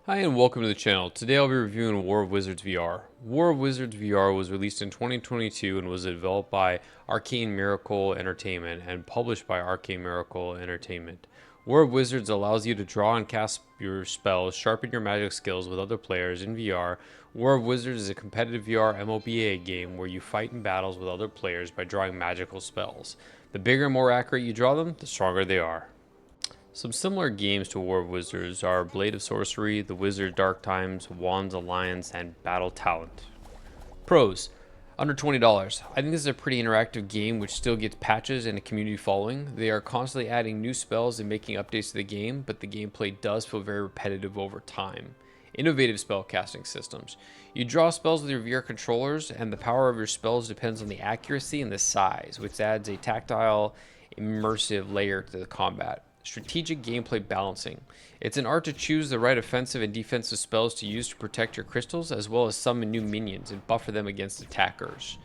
Hi and welcome to the channel. Today I'll be reviewing War of Wizards VR. War of Wizards VR was released in 2022 and was developed by Arcane Miracle Entertainment and published by Arcane Miracle Entertainment. War of Wizards allows you to draw and cast your spells, sharpen your magic skills with other players in VR. War of Wizards is a competitive VR MOBA game where you fight in battles with other players by drawing magical spells. The bigger and more accurate you draw them, the stronger they are. Some similar games to War of Wizards are Blade of Sorcery, The Wizard Dark Times, Wands Alliance, and Battle Talent. Pros: under $20. I think this is a pretty interactive game which still gets patches and a community following. They are constantly adding new spells and making updates to the game, but the gameplay does feel very repetitive over time. Innovative spell casting systems. You draw spells with your VR controllers, and the power of your spells depends on the accuracy and the size, which adds a tactile, immersive layer to the combat. Strategic gameplay balancing. It's an art to choose the right offensive and defensive spells to use to protect your crystals, as well as summon new minions and buffer them against attackers.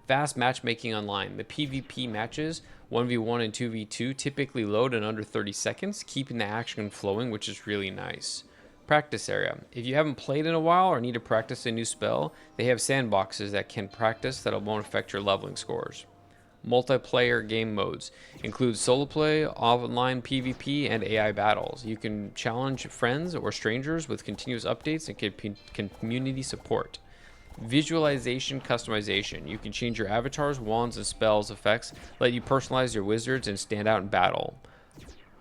Fast matchmaking online. The PvP matches, 1v1 and 2v2, typically load in under 30 seconds, keeping the action flowing, which is really nice. Practice area. If you haven't played in a while or need to practice a new spell, they have sandboxes that can practice that won't affect your leveling scores. Multiplayer game modes include solo play, online PvP, and AI battles. You can challenge friends or strangers with continuous updates and community support. Visualization customization. You can change your avatars, wands, and spells effects, let you personalize your wizards and stand out in battle.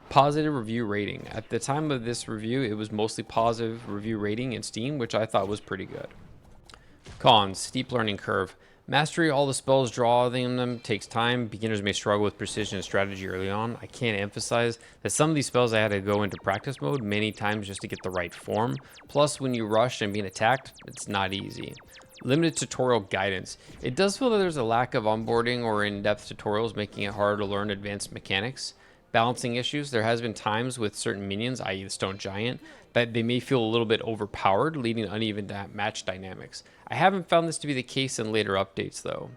Positive review rating. At the time of this review, it was mostly positive review rating in Steam, which I thought was pretty good. Cons: steep learning curve. Mastery all the spells, drawing them takes time. Beginners may struggle with precision and strategy early on. I can't emphasize that some of these spells I had to go into practice mode many times just to get the right form. Plus, when you rush and being attacked, it's not easy. Limited tutorial guidance. It does feel that there's a lack of onboarding or in-depth tutorials, making it harder to learn advanced mechanics. Balancing issues. There has been times with certain minions, i.e. the Stone Giant, that they may feel a little bit overpowered, leading to uneven match dynamics. I haven't found this to be the case in later updates, though.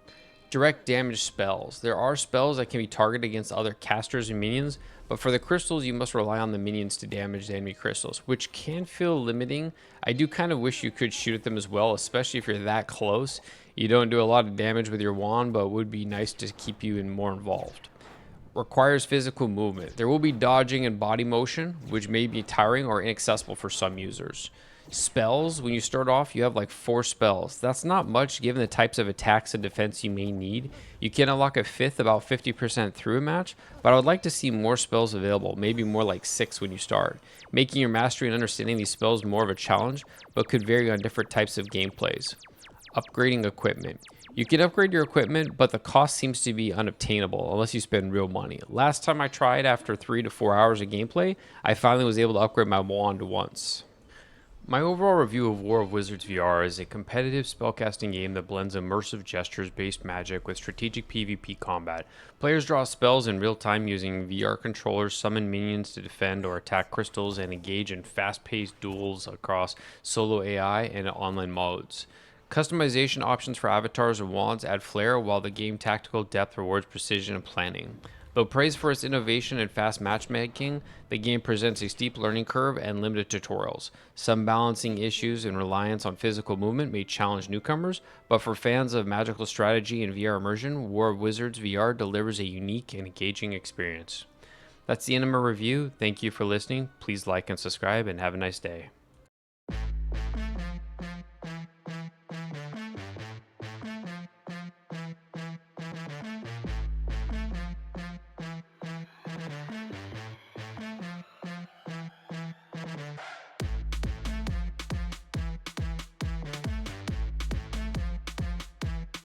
Direct damage spells. There are spells that can be targeted against other casters and minions, but for the crystals, you must rely on the minions to damage the enemy crystals, which can feel limiting. I do kind of wish you could shoot at them as well, especially if you're that close. You don't do a lot of damage with your wand, but it would be nice to keep you more involved. Requires physical movement. There will be dodging and body motion, which may be tiring or inaccessible for some users. Spells, when you start off, you have like 4 spells. That's not much given the types of attacks and defense you may need. You can unlock a 5th about 50% through a match, but I would like to see more spells available, maybe more like 6 when you start, making your mastery and understanding these spells more of a challenge, but could vary on different types of gameplays. Upgrading equipment. You can upgrade your equipment, but the cost seems to be unobtainable unless you spend real money. Last time I tried, after 3 to 4 hours of gameplay, I finally was able to upgrade my wand once. My overall review of War of Wizards VR is a competitive spellcasting game that blends immersive gestures-based magic with strategic PvP combat. Players draw spells in real time using VR controllers, summon minions to defend or attack crystals, and engage in fast-paced duels across solo AI and online modes. Customization options for avatars and wands add flair, while the game tactical depth rewards precision and planning. Though praised for its innovation and fast matchmaking, the game presents a steep learning curve and limited tutorials. Some balancing issues and reliance on physical movement may challenge newcomers, but for fans of magical strategy and VR immersion, War of Wizards VR delivers a unique and engaging experience. That's the end of my review. Thank you for listening. Please like and subscribe, and have a nice day.